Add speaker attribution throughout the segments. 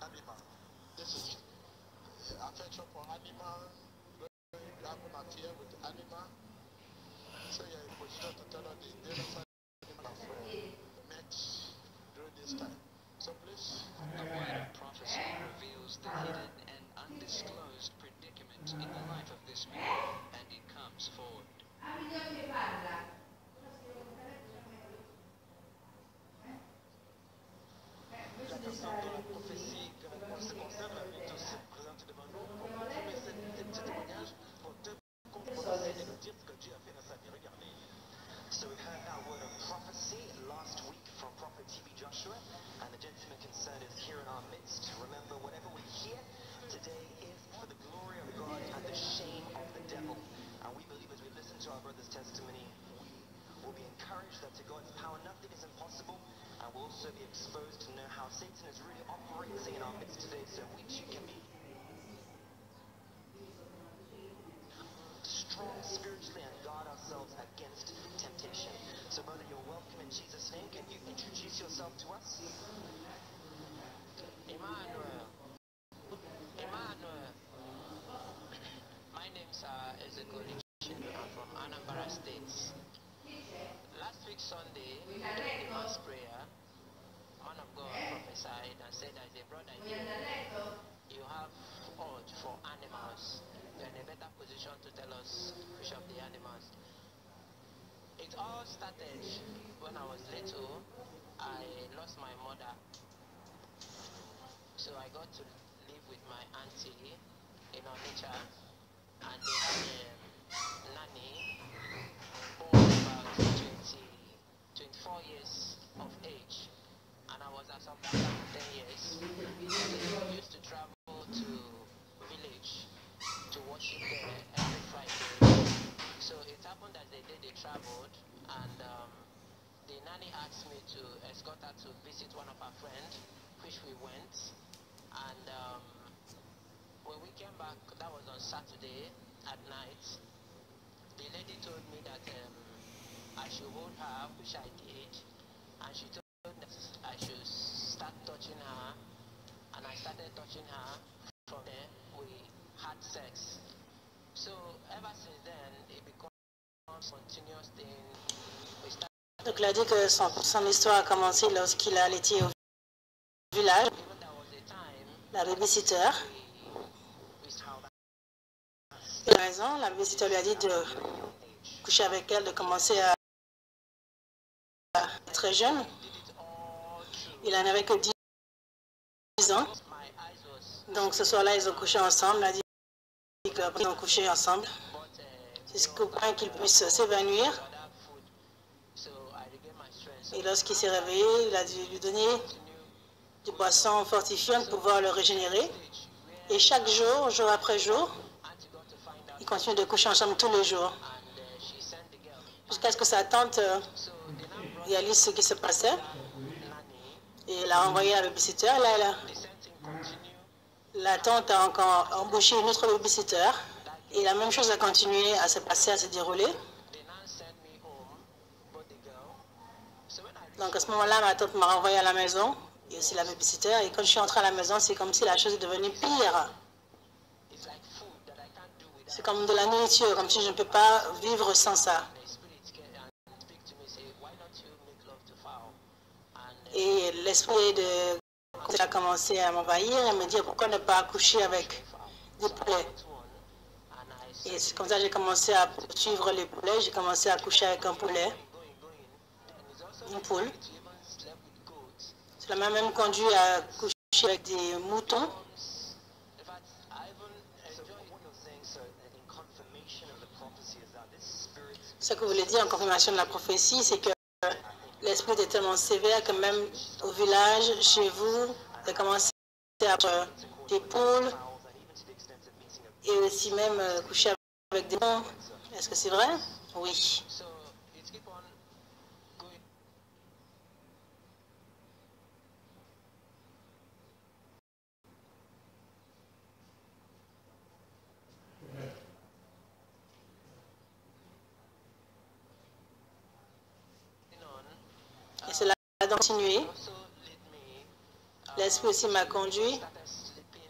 Speaker 1: animal. This is affection for animal. You have an affair with animal. So you're in position to tell us the dangerous animal have met during this time. So please.
Speaker 2: A word of prophecy reveals the hidden and undisclosed predicament in the life of this man, and it comes forward.
Speaker 1: La prophétie concerne la vie de se présenter devant nous pour confirmer ce témoignage, pour te confronter et nous dire ce que Dieu a fait dans sa vie. Regardez.
Speaker 3: So we heard that word of prophecy last week from Prophet T.B. Joshua, and the gentleman concerned is here in our midst. Remember, whatever we hear today is for the glory of God and the shame of the devil. And we believe as we listen to our brother's testimony, we will be encouraged that to God's power nothing is impossible, and we'll also be exposed to know how Satan is really operating in our midst today, so we too can be strong spiritually and guard ourselves against temptation. So brother, you're welcome in Jesus' name. Can you introduce yourself to us?
Speaker 4: Emmanuel. My name's Ezekiel Lichin. I'm from Anambra State. Last week Sunday, during the mass prayer, man of God prophesied and said, as a brother here, you have urge for animals. You're in a better position to tell us which of the animals. It all started when I was little. I lost my mother. So I got to live with my auntie in Onitsha, and they had a nanny born about 24 years of age, and I was at some point 10 years. We used to travel to village to worship there every Friday. So it happened that the day they traveled, and the nanny asked me to escort her to visit one of her friends, which we went. And when we came back, that was on Saturday at night, the lady told me that I should hold her, which I did, and she told me that I should start touching her, and I started touching her. From there, we had sex. So ever since then, it becomes a continuous thing.
Speaker 5: Donc il a dit que son histoire a commencé lorsqu'il a été au village. La babysitter. Et la raison, la babysitter lui a dit de coucher avec elle, de commencer à être très jeune. Il n'en avait que 10 ans. Donc ce soir-là, ils ont couché ensemble. Il a dit qu'ils ont couché ensemble. C'est ce pour qu'il puisse s'évanouir. Et lorsqu'il s'est réveillé, il a dû lui donner des boissons fortifiantes pour pouvoir le régénérer. Et chaque jour, jour après jour, ils continuent de coucher ensemble tous les jours. Jusqu'à ce que sa tante réalise ce qui se passait. Et elle a envoyé la babysitter. Là, la tante a encore embauché une autre babysitter. Et la même chose a continué à se passer, à se dérouler. Donc à ce moment-là, ma tante m'a renvoyé à la maison, et aussi la babysitter. Et quand je suis entrée à la maison, c'est comme si la chose est devenue pire. C'est comme de la nourriture, comme si je ne peux pas vivre sans ça. Et l'esprit de a commencé à m'envahir et me dire pourquoi ne pas coucher avec des poulets. Et c'est comme ça que j'ai commencé à suivre les poulets. J'ai commencé à coucher avec un poulet. Une poule. Cela m'a même conduit à coucher avec des moutons. Ce que vous voulez dire en confirmation de la prophétie, c'est que l'esprit est tellement sévère que même au village, chez vous, vous avez commencé à avoir des poules et aussi même coucher avec des bons. Est-ce que c'est vrai? Oui. Et cela a continué. L'Esprit aussi m'a conduit
Speaker 4: started sleeping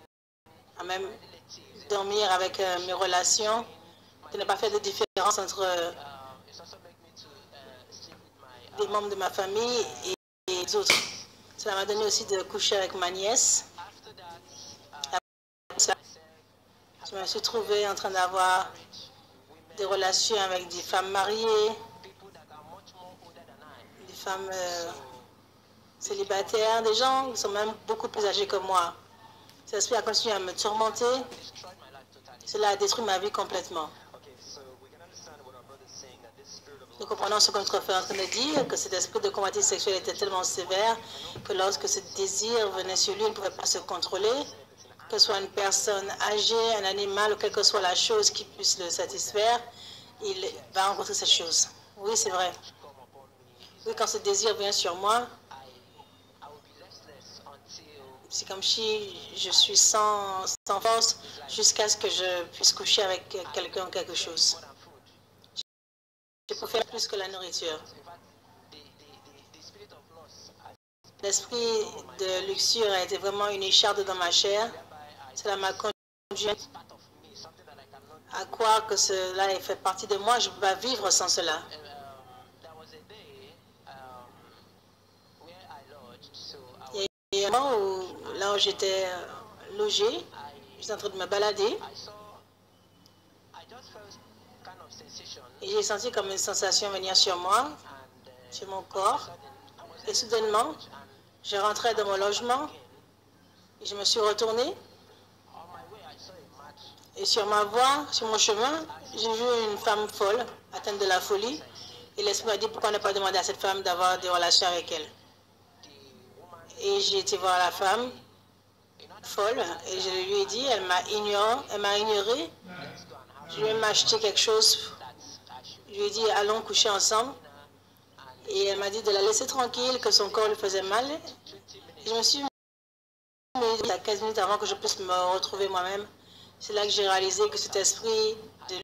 Speaker 5: à même
Speaker 4: relatives.
Speaker 5: dormir avec mes relations, de ne pas faire de différence entre
Speaker 4: It's also make me to sleep with my
Speaker 5: des membres de ma famille et les autres. Cela m'a donné aussi de coucher avec ma nièce.
Speaker 4: after that
Speaker 5: Après ça, je me suis trouvée en train d'avoir des relations avec des femmes mariées,
Speaker 4: people that are much more older than I.
Speaker 5: des femmes célibataires, des gens qui sont même beaucoup plus âgés que moi. Cet esprit a continué à me tourmenter.
Speaker 4: Destroyed my life totally.
Speaker 5: Cela a détruit ma vie complètement.
Speaker 3: Okay, so we can understand what our brother is saying, that this spirit of
Speaker 5: Nous comprenons ce que notre frère est en train de dire, que cet esprit de convoitise sexuelle était tellement sévère que lorsque ce désir venait sur lui, il ne pouvait pas se contrôler. Que ce soit une personne âgée, un animal ou quelle que soit la chose qui puisse le satisfaire, il va rencontrer cette chose. Oui, c'est vrai.
Speaker 4: come upon me.
Speaker 5: Oui, quand ce désir vient sur moi,
Speaker 4: I will be restless until
Speaker 5: c'est comme si je suis sans force jusqu'à ce que je puisse coucher avec quelqu'un ou quelque chose.
Speaker 4: more than food.
Speaker 5: Je préfère plus que la nourriture.
Speaker 4: In fact, the spirit of loss has
Speaker 5: L'esprit de luxure a été vraiment une écharde dans ma chair. Cela m'a conduit
Speaker 4: part of me, something that I cannot.
Speaker 5: à croire que cela fait partie de moi. Je ne peux pas vivre sans cela.
Speaker 4: There was a day where I lodged, so
Speaker 5: Il y a un moment où, là où j'étais logée, j'étais en train de me balader
Speaker 4: I just felt kind of sensation,
Speaker 5: et j'ai senti comme une sensation venir sur moi,
Speaker 4: and
Speaker 5: sur mon corps.
Speaker 4: I was
Speaker 5: Et soudainement, je rentrais dans mon logement et je me suis retournée.
Speaker 4: on my way. I saw a match.
Speaker 5: Et sur ma voie, sur mon chemin, j'ai vu une femme folle, atteinte de la folie. Et l'esprit m'a dit pourquoi ne pas demander à cette femme d'avoir des relations avec elle.
Speaker 4: The woman,
Speaker 5: Et j'ai été voir la femme folle et je lui ai dit, elle m'a ignoré.
Speaker 4: let's go and have
Speaker 5: Je lui ai acheté quelque chose.
Speaker 4: that. I should
Speaker 5: Je lui ai dit, allons coucher ensemble. Et elle m'a dit de la laisser tranquille, que son corps lui faisait mal.
Speaker 4: 20
Speaker 5: Et
Speaker 4: minutes.
Speaker 5: je me suis mis à 15 minutes avant que je puisse me retrouver moi-même. C'est là que j'ai réalisé que cet esprit de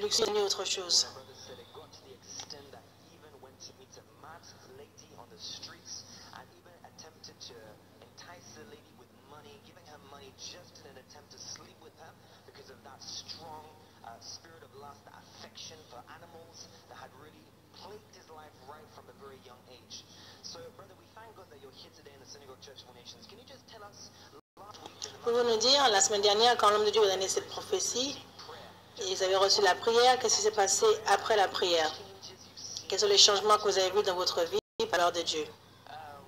Speaker 5: luxe est autre chose.
Speaker 3: My brother said it got to the extent that he even went to meet a mad lady on the streets and even attempted to entice the lady with money, giving her money just in an attempt to sleep with her because of that strong spirit of lust, that affection for animals that had really plagued his life right from a very young age. So, brother, we thank God that you're here today in the Synagogue Church of All Nations. Can you just tell us last week in the
Speaker 5: Pouvez-vous nous dire, la semaine dernière, quand l'homme de Dieu a donné cette prophétie, et ils avaient reçu la prière, qu'est-ce qui s'est passé après la prière? Quels sont les changements que vous avez vus dans votre vie par l'ordre de Dieu?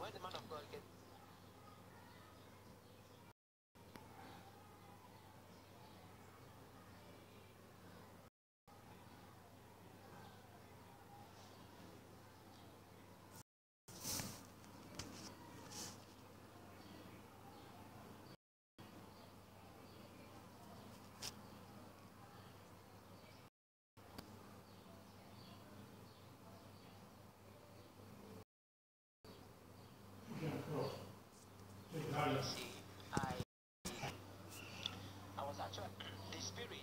Speaker 4: When the man of God gets I was actually the spirit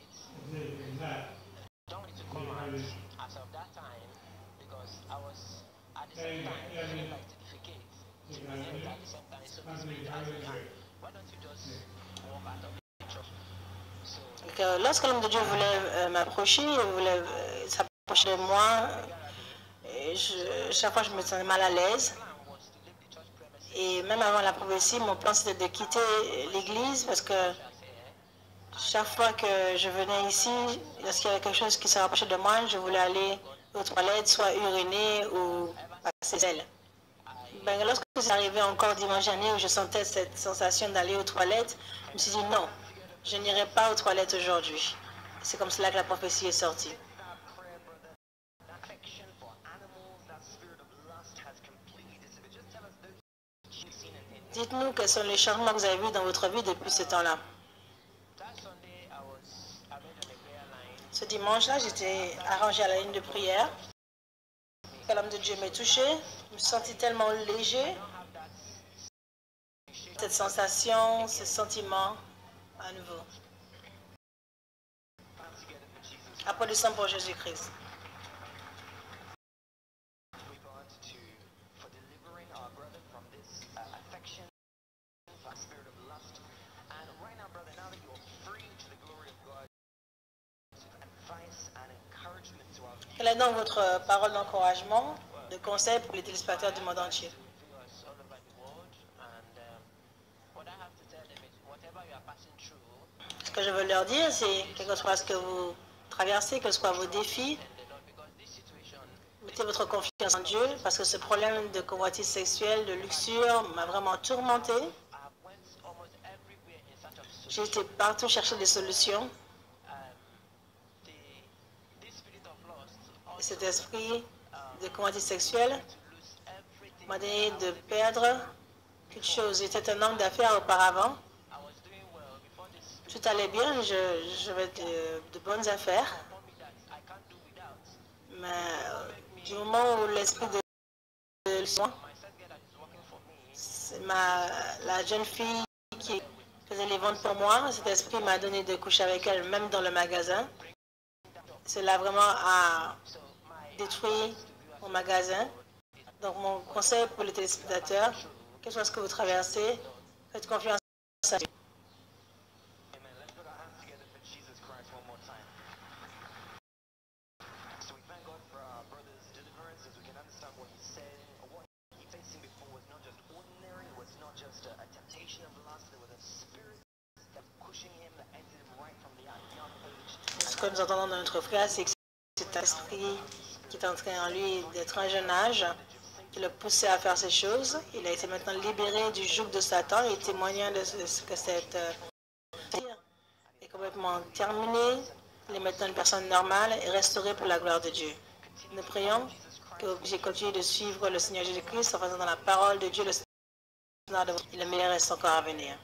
Speaker 4: don't want it to come out as of that time because I was at the same time feeling like certificate to be named at the same time. So the spirit asked me, why don't you just walk out of the church? So
Speaker 5: Et que lorsque l'homme de Dieu voulait m'approcher, voulait s'approcher de moi, et chaque fois je me sentais mal à l'aise.
Speaker 4: the plan was to leave the church premises
Speaker 5: Et même avant la prophétie, mon plan c'était de quitter l'église parce que chaque fois que je venais ici, lorsqu'il y avait quelque chose qui se rapprochait de moi, je voulais aller aux toilettes, soit uriner ou passer zèle. Ben, lorsque c'est arrivé encore dimanche dernier où je sentais cette sensation d'aller aux toilettes, je me suis dit non, je n'irai pas aux toilettes aujourd'hui. C'est comme cela que la prophétie est sortie.
Speaker 3: that prayer, brother, that affection for animals, that spirit of lust has completely disappeared. Just tell us those you've seen in
Speaker 5: Dites-nous quels sont les changements que vous avez vus dans votre vie depuis ce temps-là.
Speaker 4: that Sunday I was arranged on a prayer line.
Speaker 5: Ce dimanche-là, j'étais arrangée à la ligne de prière. Quand l'homme de Dieu m'est touché, je me suis sentie tellement léger. Cette sensation, ce sentiment à nouveau. Applaudissons pour Jésus-Christ. Quelle est donc votre parole d'encouragement, de conseil pour les téléspectateurs du monde entier?
Speaker 4: viewers all over the world, and what I have to tell them is whatever you are passing through,
Speaker 5: Ce que je veux leur dire, c'est quel que soit ce que vous traversez, quels que soient vos défis,
Speaker 4: and the Lord, because this situation
Speaker 5: mettez votre confiance en Dieu, parce que ce problème de convoitise sexuelle, de luxure, m'a vraiment tourmenté.
Speaker 4: I have went almost everywhere in search of
Speaker 5: J'ai
Speaker 4: solution.
Speaker 5: été partout chercher des solutions.
Speaker 4: This spirit of lust
Speaker 5: Et
Speaker 4: also
Speaker 5: cet esprit de convoitise sexuelle
Speaker 4: to lose everything.
Speaker 5: m'a donné de perdre toute chose. J'étais un homme d'affaires auparavant.
Speaker 4: I was doing well before this
Speaker 5: Tout allait bien, j'avais de bonnes affaires.
Speaker 4: told me that I can't do without.
Speaker 5: Mais du moment où l'esprit de soin,
Speaker 4: My set girl that is working for me,
Speaker 5: c'est la jeune fille qui faisait les ventes pour moi, cet esprit m'a donné de coucher avec elle, même dans le magasin. Cela vraiment a
Speaker 4: so my
Speaker 5: détruit mon magasin. Donc mon conseil pour les téléspectateurs, quel que soit ce que vous traversez, faites confiance à Dieu.
Speaker 3: Amen. Let's put our hands together for Jesus Christ one more time. So we thank God for our brother's deliverance as we can understand what he's saying. What he facing before was not just ordinary, it was not just a temptation of lust, there was a spirit that was pushing him, that entered him right from the young age.
Speaker 5: Ce que nous entendons dans notre frère, c'est que c'est un esprit qui est entré en lui d'être un jeune âge, qui l'a poussé à faire ces choses. Il a été maintenant libéré du joug de Satan et témoignant de ce que cette est complètement terminée. Il est maintenant une personne normale et restaurée pour la gloire de Dieu. Nous prions que vous puissiez continuer de suivre le Seigneur Jésus-Christ en faisant dans la parole de Dieu le Seigneur de votre... Et le meilleur reste encore à venir.